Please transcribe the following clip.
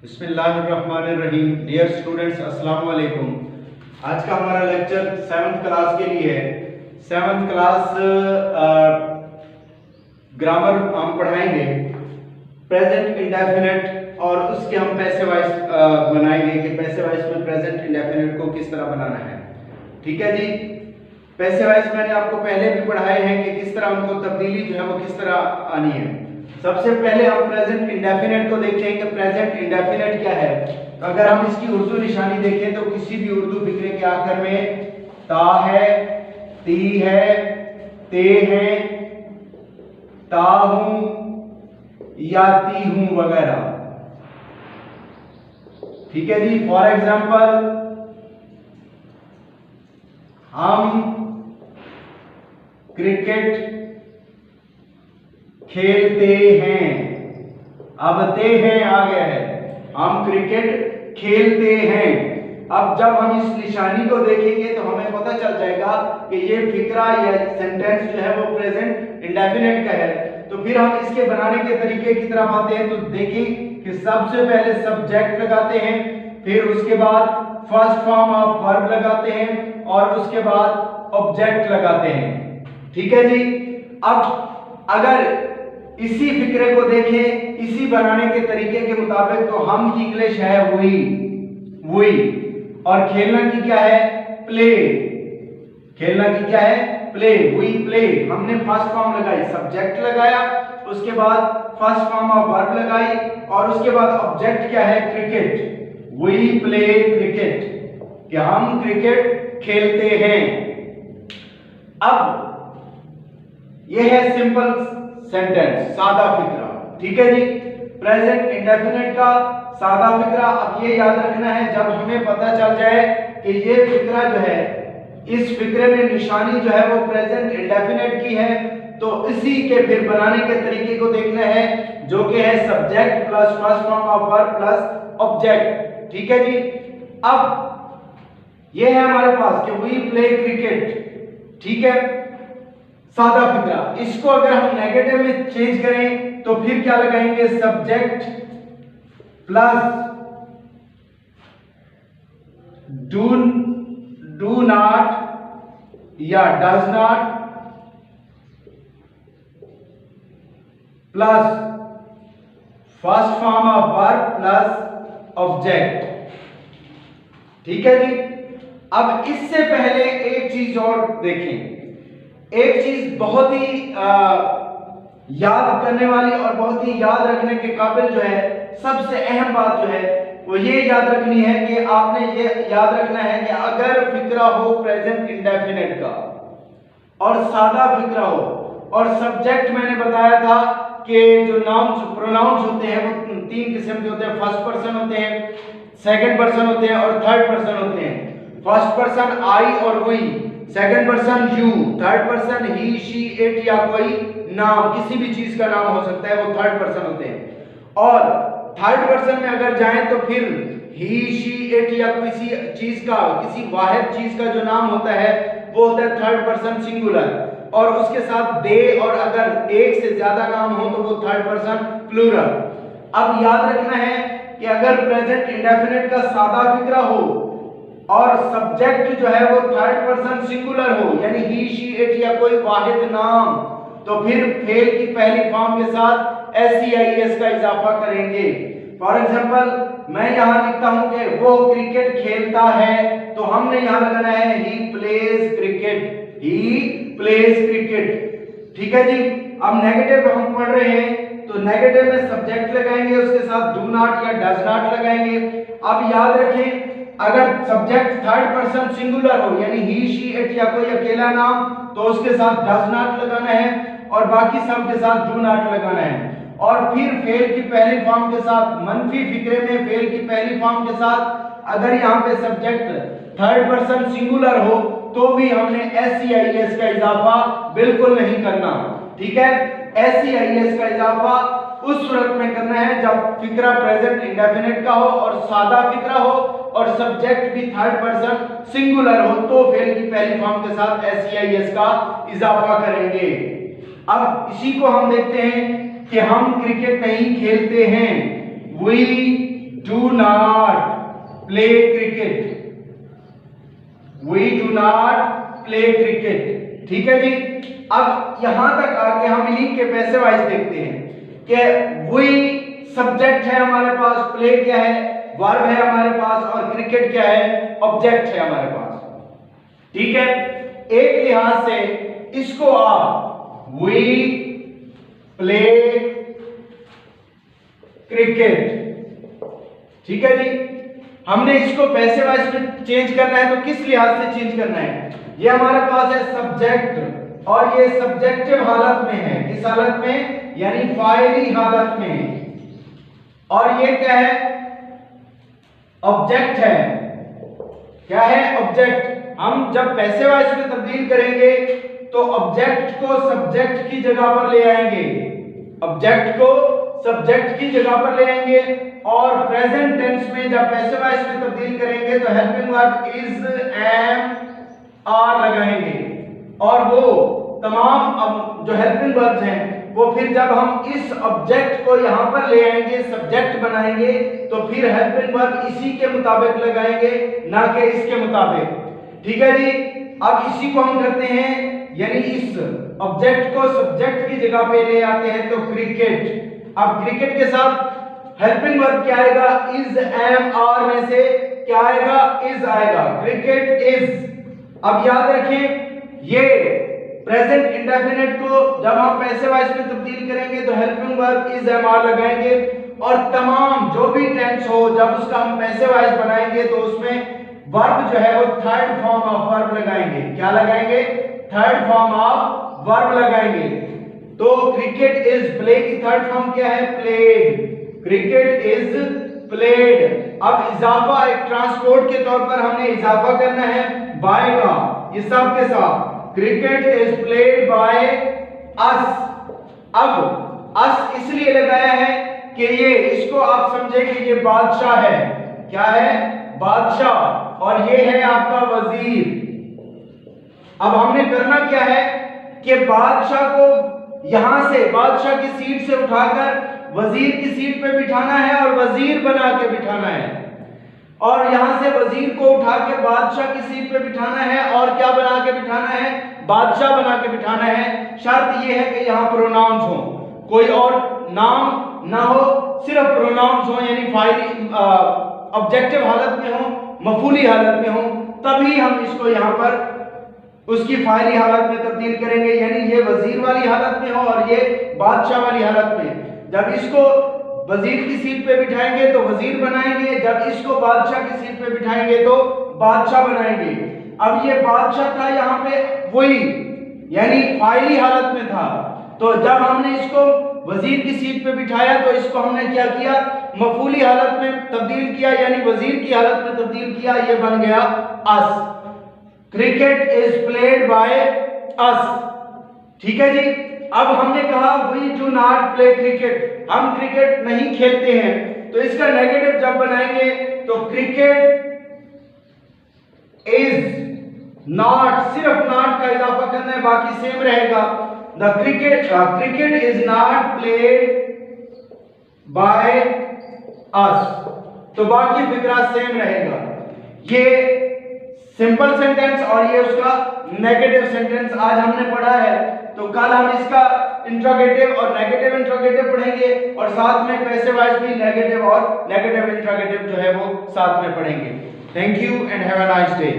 बिस्मिल्लाहिर्रहमानिर्रहीम। Dear students, अस्सलाम वालेकुम। आज का हमारा लेक्चर 7th क्लास के लिए है। 7th क्लास ग्रामर हम पढ़ाएंगे प्रेजेंट इंडेफिनिट और उसके हम पैसिव वॉइस बनाएंगे कि पैसिव वॉइस में प्रेजेंट इंडेफिनिट को किस तरह बनाना है। ठीक है जी। पैसिव वॉइस मैंने आपको पहले भी पढ़ाए हैं कि किस तरह उनको तब्दीली जो है वो किस तरह आनी है। सबसे पहले हम प्रेजेंट इंडेफिनिट को देखते हैं कि प्रेजेंट इंडेफिनिट क्या है। तो अगर हम इसकी उर्दू निशानी देखें तो किसी भी उर्दू फिक्रे के आखिर में ता है, ती है, ते है, ता हूं या ती हूं वगैरह। ठीक है जी। फॉर एग्जाम्पल, हम क्रिकेट खेलते हैं। अब ते हैं आ गया है, हम क्रिकेट खेलते हैं। अब जब हम इस निशानी को देखेंगे तो हमें पता चल जाएगा कि ये फिक्रा या सेंटेंस जो है वो प्रेजेंट इंडेफिनिट का है। तो फिर हम इसके बनाने के तरीके की तरफ आते हैं। तो देखिए कि सबसे पहले सब्जेक्ट लगाते हैं, फिर उसके बाद फर्स्ट फॉर्म ऑफ वर्ब लगाते हैं और उसके बाद ऑब्जेक्ट लगाते हैं। ठीक है जी। अब अगर इसी फिक्रे को देखें, इसी बनाने के तरीके के मुताबिक, तो हम की इंग्लिश है वही और खेलना की क्या है, प्ले। खेलना की क्या है, प्ले। We play. हमने फर्स्ट फॉर्म लगाई, सब्जेक्ट लगाया, उसके बाद फर्स्ट फॉर्म ऑफ वर्ब लगाई और उसके बाद ऑब्जेक्ट क्या है, क्रिकेट। वी प्ले क्रिकेट, कि हम क्रिकेट खेलते हैं। अब यह है सिंपल सेंटेंस, सादा फिक्रा। ठीक है जी। प्रेजेंट इंडेफिनिट का सादा फिक्रा। अब ये याद रखना है, जब हमें पता चल जाए कि ये फिक्रा जो है, इस फिक्रे में निशानी जो है वो प्रेजेंट इंडेफिनिट की है, तो इसी के फिर बनाने के तरीके को देखना है, जो कि है subject plus first form of verb plus object. ठीक है जी। अब ये है हमारे पास कि वी प्ले क्रिकेट। ठीक है, सादा फिक्रा। इसको अगर हम नेगेटिव में चेंज करें तो फिर क्या लगाएंगे, सब्जेक्ट प्लस डू नॉट या does not plus first form of verb plus object. ठीक है जी। अब इससे पहले एक चीज और देखें। एक चीज बहुत ही याद करने वाली और बहुत ही याद रखने के काबिल जो है, सबसे अहम बात जो है वो ये याद रखनी है कि आपने ये याद रखना है कि अगर फिक्रा हो प्रेजेंट इंडेफिनिट का और सादा फिक्रा हो, और सब्जेक्ट मैंने बताया था कि जो नाउन्स प्रोनाउंस होते हैं वो 3 किस्म के होते हैं। फर्स्ट पर्सन होते हैं, सेकंड पर्सन होते हैं और थर्ड पर्सन होते हैं। फर्स्ट पर्सन आई और we, second person you, third person he she it या कोई नाम, किसी भी चीज का नाम हो सकता है, वो थर्ड पर्सन होते हैं। और थर्ड पर्सन में अगर जाएं तो फिर ही शी इट या किसी चीज का, किसी वाहिद चीज का जो नाम होता है वो होता है थर्ड पर्सन सिंगुलर, और उसके साथ दे, और अगर एक से ज्यादा नाम हो तो वो थर्ड पर्सन प्लूरल। अब याद रखना है कि अगर प्रेजेंट इंडेफिनिट का सादा फिक्रा हो और सब्जेक्ट जो है वो थर्ड पर्सन सिंगुलर हो, यानी ही शी इट या कोई वाहिद नाम, तो फिर फेल की पहली फॉर्म के साथ SEIS का इजाफा करेंगे। फॉर एग्जांपल, मैं यहां लिखता हूं कि वो क्रिकेट खेलता है, तो हमने यहां लगाना है he plays cricket. He plays cricket. ठीक है जी। अब नेगेटिव हम पढ़ रहे हैं तो नेगेटिव में सब्जेक्ट लगाएंगे, उसके साथ डू नॉट या डज नॉट लगाएंगे। अब याद रखें, अगर सब्जेक्ट थर्ड पर्सन सिंगुलर हो, यानी ही शी इट या कोई अकेला नाम, तो उसके साथ डज नॉट लगाना है और बाकी सब के साथ डू नॉट लगाना है। और फिर फेल की पहली फॉर्म के साथ, मनफी फिक्रे में फेल की पहली फॉर्म के साथ अगर यहाँ पे सब्जेक्ट थर्ड पर्सन सिंगुलर हो तो भी हमने SEIS का इजाफा बिल्कुल नहीं करना। ठीक है। SEIS का इजाफा उस सूरत में करना है जब फिक्रा प्रेजेंट इंडेफिनिट का हो और सादा फिक्रा हो और सब्जेक्ट भी थर्ड पर्सन सिंगुलर हो, तो फेल की पहली फॉर्म के साथ SEIS का इजाफा करेंगे। अब इसी को हम देखते हैं कि हम क्रिकेट नहीं खेलते हैं, we do not play cricket, we do not play cricket. ठीक है जी। अब यहां तक आके हम इन्हीं के पैसे वाइज देखते हैं कि वी सब्जेक्ट है हमारे पास, प्ले क्या है, वर्ब है हमारे पास, और क्रिकेट क्या है, ऑब्जेक्ट है हमारे पास। ठीक है। एक लिहाज से इसको आप वी प्ले क्रिकेट, ठीक है जी। हमने इसको पैसे वाइज में चेंज करना है तो किस लिहाज से चेंज करना है, ये हमारे पास है सब्जेक्ट और ये सब्जेक्टिव हालत में है। किस हालत में, यानी फाइली हालत में। और ये क्या है, ऑब्जेक्ट है। क्या है, ऑब्जेक्ट। हम जब पैसे वाइज में तब्दील करेंगे तो ऑब्जेक्ट को सब्जेक्ट की जगह पर ले आएंगे, ऑब्जेक्ट को सब्जेक्ट की जगह पर ले आएंगे। और प्रेजेंट टेंस में जब पैसिव वॉइस में तब्दील करेंगे तो helping verb is, am, are लगाएंगे। और वो तमाम जो हेल्पिंग वर्ब्स हैं वो फिर जब हम इस ऑब्जेक्ट को यहां पर ले आएंगे, सब्जेक्ट बनाएंगे, तो फिर हेल्पिंग वर्ब इसी के मुताबिक लगाएंगे, ना कि इसके मुताबिक। ठीक है जी। अब इसी को हम करते हैं, यानी इस ऑब्जेक्ट को सब्जेक्ट की जगह पे ले आते हैं तो क्रिकेट। अब क्रिकेट के साथ हेल्पिंग वर्ब क्या आएगा, इज, एम, आर में से क्या आएगा, इज आएगा, क्रिकेट इज। अब याद रखें ये प्रेजेंट इंडेफिनिट को जब हम पैसिव वॉइस में तब्दील करेंगे तो helping verb is, am, are लगाएंगे। और तमाम जो भी टेंस हो जब उसका हम पैसिव वॉइस बनाएंगे तो उसमें वर्ब जो है वो थर्ड फॉर्म ऑफ वर्ब लगाएंगे। क्या लगाएंगे, थर्ड फॉर्म ऑफ वर्ब लगाएंगे। तो क्रिकेट इज, प्ले की थर्ड फॉर्म क्या है, प्लेड, क्रिकेट इज प्लेड। अब इजाफा एक ट्रांसपोर्ट के तौर पर हमने इजाफा करना है बाय का, ये सब के साथ, क्रिकेट इज प्लेड बाय अस। अब अस इसलिए लगाया है कि ये, इसको आप समझे कि ये बादशाह है। क्या है, बादशाह, और ये है आपका वजीर। अब हमने करना क्या है कि बादशाह को यहां से, बादशाह की सीट से उठाकर वजीर की सीट पे बिठाना है और वजीर बना के बिठाना है। और यहां से वजीर को उठा के बादशाह की सीट पे बिठाना है और क्या बना के बिठाना है, बादशाह बना के बिठाना है। शर्त यह है कि यहाँ प्रोनाउंस हो, कोई और नाम ना हो, सिर्फ प्रोनाउंस हो, यानी फाइल ऑब्जेक्टिव हालत में हो, मफूली हालत में हो, तभी हम इसको यहाँ पर उसकी फाइली हालत में तब्दील करेंगे। यानी ये वजीर वाली हालत में हो और ये बादशाह वाली हालत में। जब इसको वजीर की सीट पे बिठाएंगे तो वजीर बनाएंगे, जब इसको बादशाह की सीट पे बिठाएंगे तो बादशाह बनाएंगे। अब ये बादशाह था यहाँ पे वही, यानी फाइली हालत में था। तो जब हमने इसको वजीर की सीट पे बिठाया तो इसको हमने क्या किया, मफूली हालत में तब्दील किया, यानी वजीर की हालत में तब्दील किया। ये बन गया us, cricket is played by us. ठीक है जी। अब हमने कहा we do not play cricket, हम क्रिकेट नहीं खेलते हैं। तो इसका नेगेटिव जब बनाएंगे तो क्रिकेट इज नॉट, सिर्फ नॉट का इजाफा करना है, बाकी सेम रहेगा। The cricket is not played by us, तो बाकी फिक्रा सेम रहेगा। ये सिंपल सेंटेंस और ये उसका नेगेटिव सेंटेंस आज हमने पढ़ा है। तो कल हम इसका इंट्रोगेटिव और नेगेटिव इंट्रोगेटिव पढ़ेंगे और साथ में पैसिव वॉइस भी नेगेटिव और नेगेटिव इंट्रोगेटिव जो है वो साथ में पढ़ेंगे। Thank you and have a nice day.